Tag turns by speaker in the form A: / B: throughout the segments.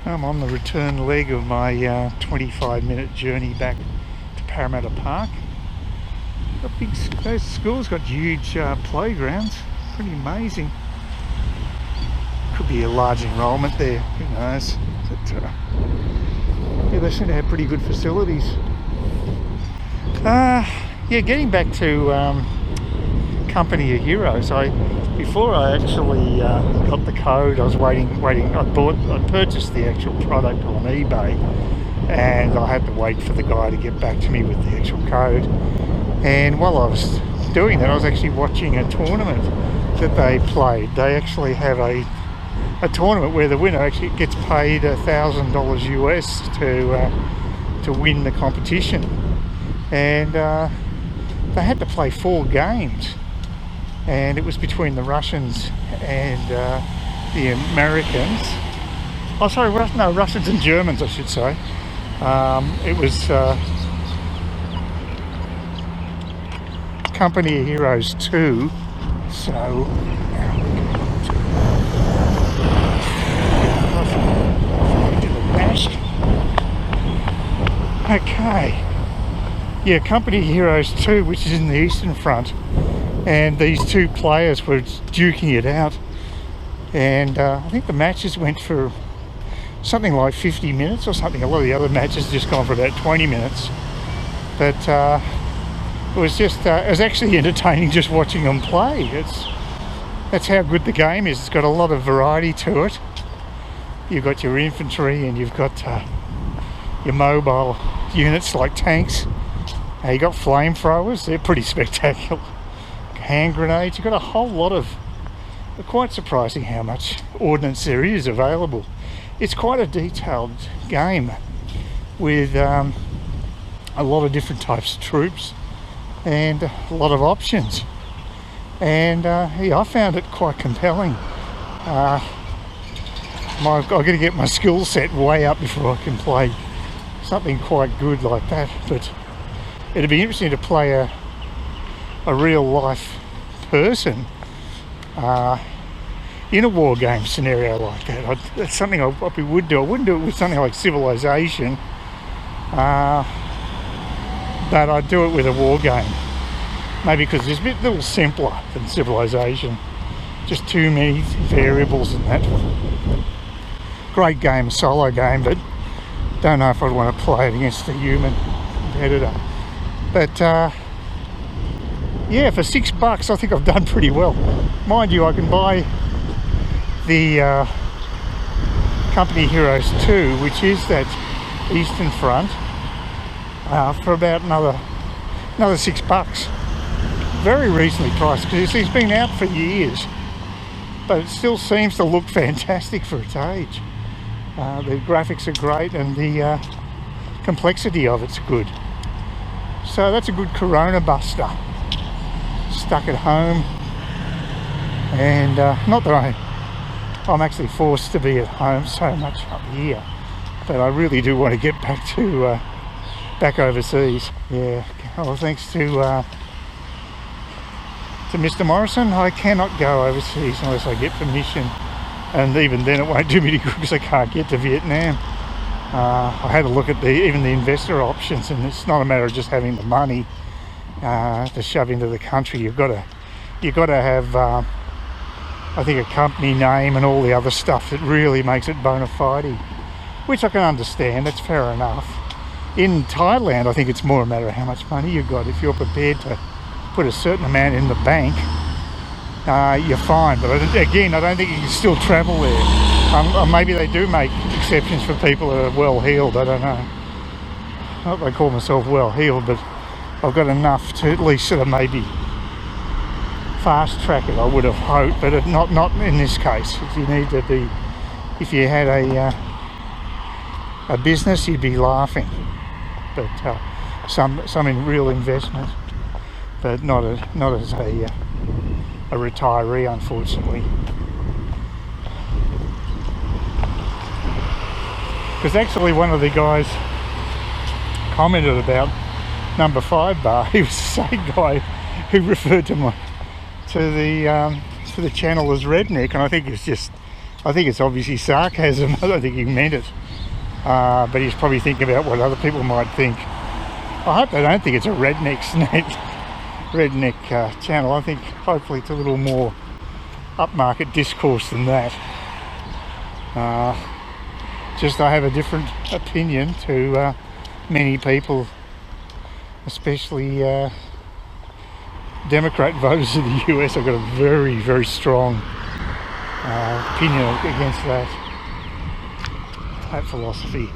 A: I'm on the return leg of my 25-minute journey back to Parramatta Park. Those schools got huge playgrounds, pretty amazing. Could be a large enrolment there, who knows. But yeah, they seem to have pretty good facilities. Yeah, getting back to Company of Heroes. Before I actually got the code, I was waiting. I purchased the actual product on eBay, and I had to wait for the guy to get back to me with the actual code. And while I was doing that, I was actually watching a tournament that they played. They actually have a tournament where the winner actually gets paid $1,000 US to win the competition, and they had to play 4 games, and it was between the Russians and the Americans. Oh, sorry, no, Russians and Germans, I should say. It was Company of Heroes 2, so okay, yeah, Company of Heroes 2, which is in the Eastern Front, and these 2 players were duking it out, and I think the matches went for something like 50 minutes or something. A lot of the other matches just gone for about 20 minutes, but it was actually entertaining just watching them play. That's how good the game is. It's got a lot of variety to it. You've got your infantry, and you've got your mobile units like tanks. You got flamethrowers, they're pretty spectacular. Hand grenades, you've got a whole lot of... Quite surprising how much ordnance there is available. It's quite a detailed game with a lot of different types of troops and a lot of options. And yeah, I found it quite compelling. I've got to get my skill set way up before I can play something quite good like that, but it'd be interesting to play a real life person in a war game scenario like that. That's something I probably would do. I wouldn't do it with something like Civilization, but I'd do it with a war game, maybe because it's a little simpler than Civilization, just too many variables in that. Great game, solo game, but don't know if I'd want to play it against a human competitor. But yeah, for $6 I think I've done pretty well. Mind you, I can buy the Company Heroes 2, which is that Eastern Front, for about another $6. Very reasonably priced, because it's been out for years, but it still seems to look fantastic for its age. The graphics are great, and the complexity of it's good. So that's a good Corona buster. Stuck at home, and not that I'm actually forced to be at home so much up here, but I really do want to get back to back overseas. Yeah, well, thanks to Mr. Morrison, I cannot go overseas unless I get permission, and even then it won't do me any good because I can't get to Vietnam. I had a look at even the investor options, and it's not a matter of just having the money to shove into the country. You've got to have I think a company name and all the other stuff that really makes it bona fide, which I can understand. That's fair enough. In Thailand, I think it's more a matter of how much money you've got. If you're prepared to put a certain amount in the bank, you're fine. But again, I don't think you can still travel there. Maybe they do make exceptions for people that are well heeled. I don't know. Not that I call myself well heeled, but I've got enough to at least sort of maybe fast track it, I would have hoped, but not in this case. If you had a business, you'd be laughing. But some in real investment, but not as a retiree, unfortunately. Because actually one of the guys commented about number 5 bar. He was the same guy who referred to the channel as redneck, and I think it's just I think it's obviously sarcasm. I don't think he meant it. But he's probably thinking about what other people might think. I hope they don't think it's a redneck channel. I think hopefully it's a little more upmarket discourse than that. Just I have a different opinion to many people, especially Democrat voters in the US. I've got a very, very strong opinion against that philosophy.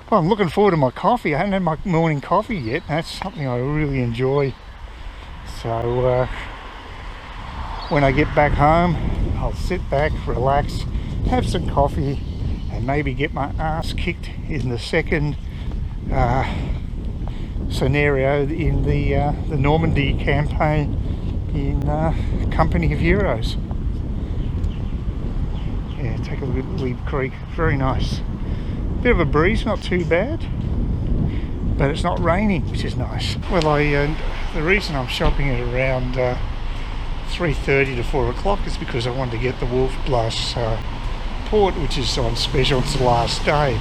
A: Well, I'm looking forward to my coffee. I haven't had my morning coffee yet. That's something I really enjoy. So when I get back home, I'll sit back, relax, have some coffee, and maybe get my ass kicked in the second scenario in the Normandy campaign in Company of Heroes. Yeah, take a look at Leap Creek. Very nice. Bit of a breeze, not too bad, but it's not raining, which is nice. Well, the reason I'm shopping at around 3:30 to 4 o'clock is because I wanted to get the Wolf Blass port, which is on special. It's the last day.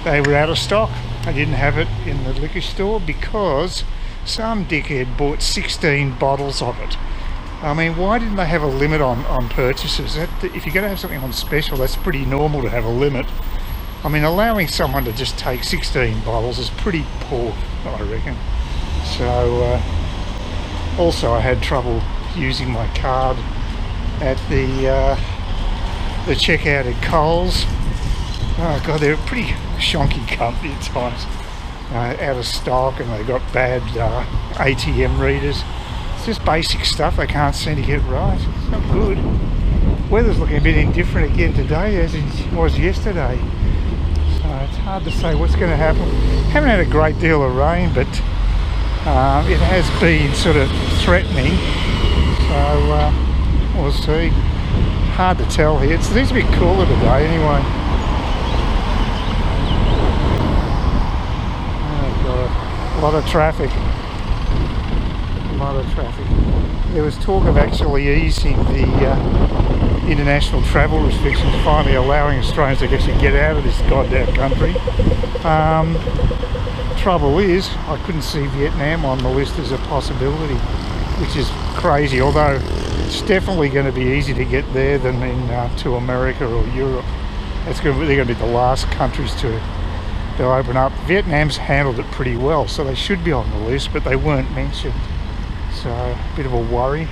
A: They were out of stock. I didn't have it in the liquor store because some dickhead bought 16 bottles of it. I mean, why didn't they have a limit on purchases? If you're going to have something on special, that's pretty normal to have a limit. I mean, allowing someone to just take 16 bottles is pretty poor, I reckon. So, also I had trouble using my card at the checkout at Coles. Oh God, they're a pretty shonky company at times. Out of stock, and they got bad ATM readers. It's just basic stuff they can't seem to get right. It's not good. Weather's looking a bit indifferent again today as it was yesterday. It's hard to say what's going to happen. Haven't had a great deal of rain, but it has been sort of threatening. So we'll see. Hard to tell here. It's a bit cooler today anyway. Oh God, a lot of traffic. There was talk of actually easing the international travel restrictions, finally allowing Australians to actually get out of this goddamn country. Trouble is, I couldn't see Vietnam on the list as a possibility, which is crazy, although it's definitely going to be easier to get there than to America or Europe. They're going to be the last countries to open up. Vietnam's handled it pretty well, so they should be on the list, but they weren't mentioned. So, a bit of a worry.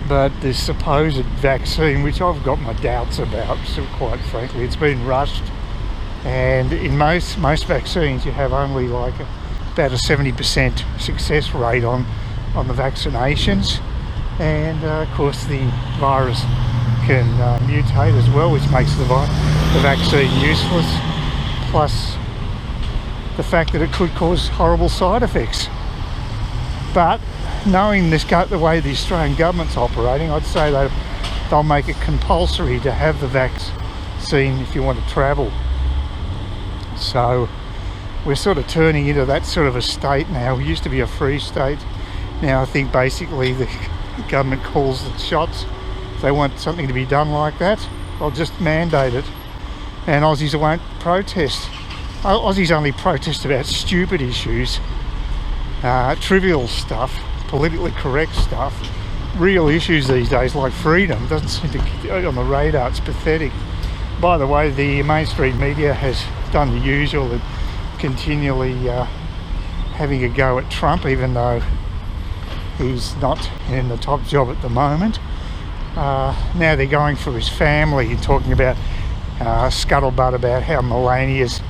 A: But this supposed vaccine, which I've got my doubts about, so quite frankly, it's been rushed. And in most vaccines, you have only like about a 70% success rate on the vaccinations. And of course, the virus can mutate as well, which makes the vaccine useless. Plus, the fact that it could cause horrible side effects. But knowing the way the Australian government's operating, I'd say they'll make it compulsory to have the vaccine if you want to travel. So we're sort of turning into that sort of a state now. We used to be a free state. Now I think basically the government calls the shots. If they want something to be done like that, they'll just mandate it. And Aussies won't protest. Aussies only protest about stupid issues. Trivial stuff, politically correct stuff. Real issues these days like freedom doesn't seem to get on the radar. It's pathetic. By the way, the mainstream media has done the usual and continually having a go at Trump, even though he's not in the top job at the moment. Now they're going for his family and talking about scuttlebutt about how Melania's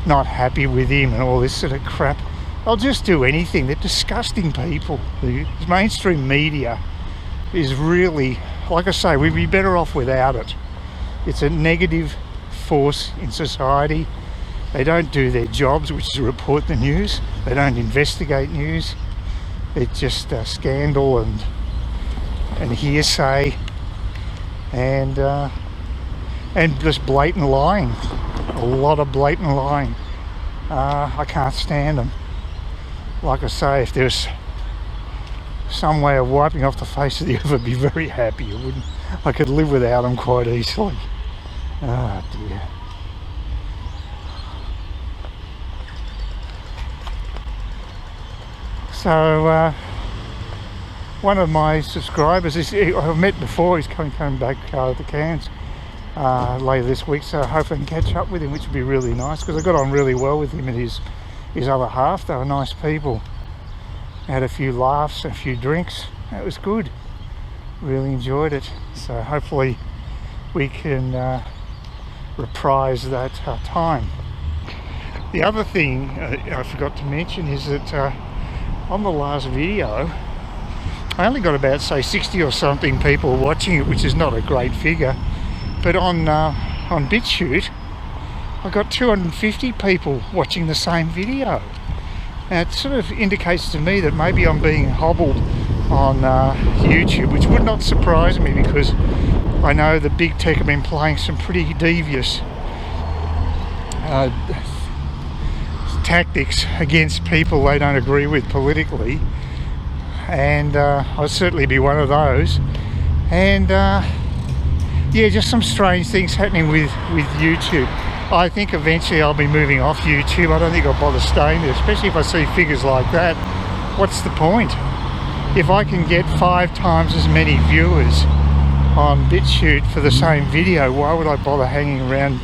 A: not happy with him and all this sort of crap. They'll just do anything. They're disgusting people. The mainstream media is really, like I say, we'd be better off without it. It's a negative force in society. They don't do their jobs, which is to report the news. They don't investigate news. It's just scandal and hearsay and just blatant lying. A lot of blatant lying. I can't stand them. Like I say, if there's some way of wiping off the face of the earth, I'd be very happy. I could live without them quite easily. Oh dear. So one of my subscribers, I've met before, he's coming back to Cairns later this week, so hopefully I can catch up with him, which would be really nice, because I got on really well with him and his other half. They were nice people. Had a few laughs, a few drinks. It was good. Really enjoyed it. So hopefully we can reprise that time. The other thing I forgot to mention is that on the last video, I only got about, say, 60 or something people watching it, which is not a great figure. But on Bitchute, I got 250 people watching the same video. Now it sort of indicates to me that maybe I'm being hobbled on YouTube, which would not surprise me, because I know the big tech have been playing some pretty devious tactics against people they don't agree with politically, and I'll certainly be one of those. And yeah, just some strange things happening with YouTube. I think eventually I'll be moving off YouTube. I don't think I'll bother staying there, especially if I see figures like that. What's the point? If I can get 5 times as many viewers on Bitchute for the same video, why would I bother hanging around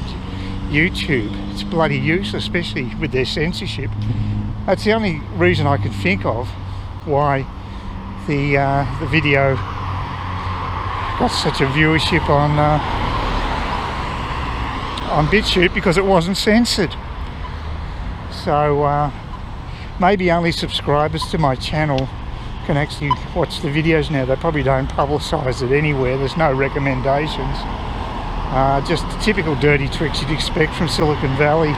A: YouTube? It's bloody useless, especially with their censorship. That's the only reason I can think of why the video got such a viewership on Bitchute, because it wasn't censored. So maybe only subscribers to my channel can actually watch the videos now. They probably don't publicise it anywhere. There's no recommendations. Just the typical dirty tricks you'd expect from Silicon Valley.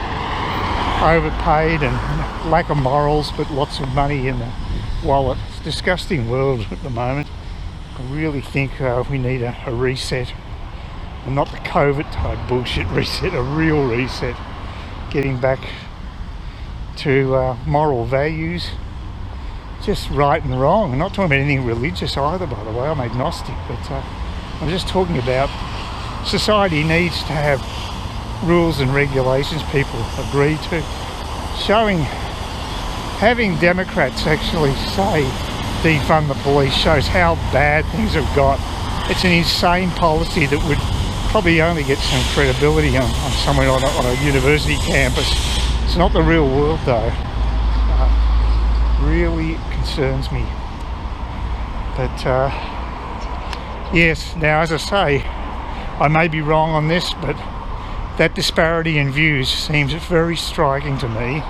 A: Overpaid and lack of morals, but lots of money in the wallet. It's a disgusting world at the moment. I really think we need a reset. And not the COVID type bullshit reset, a real reset. Getting back to moral values. Just right and wrong. I'm not talking about anything religious either, by the way. I'm agnostic, but I'm just talking about society needs to have rules and regulations people agree to. Having Democrats actually say defund the police shows how bad things have got. It's an insane policy that would probably only get some credibility on somewhere on a university campus. It's not the real world though. Really concerns me. But yes, now as I say, I may be wrong on this, but that disparity in views seems very striking to me,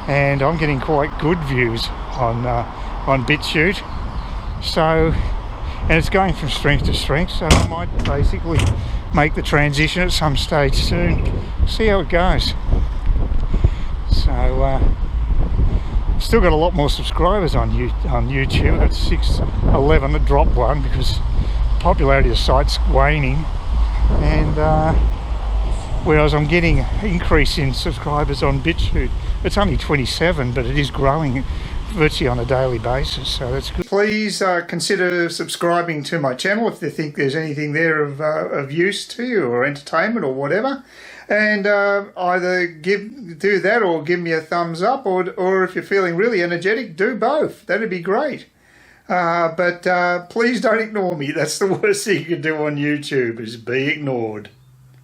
A: and I'm getting quite good views on Bitchute. So, and it's going from strength to strength, so I might basically make the transition at some stage soon. See how it goes. So still got a lot more subscribers on YouTube. That's 611. It dropped one because popularity of the site's waning, and whereas I'm getting an increase in subscribers on Bitchute. It's only 27, but it is growing virtually on a daily basis, so that's good. Please consider subscribing to my channel if you think there's anything there of use to you, or entertainment or whatever, and either do that or give me a thumbs up, or if you're feeling really energetic, do both. That'd be great. But please don't ignore me. That's the worst thing you can do on YouTube, is be ignored.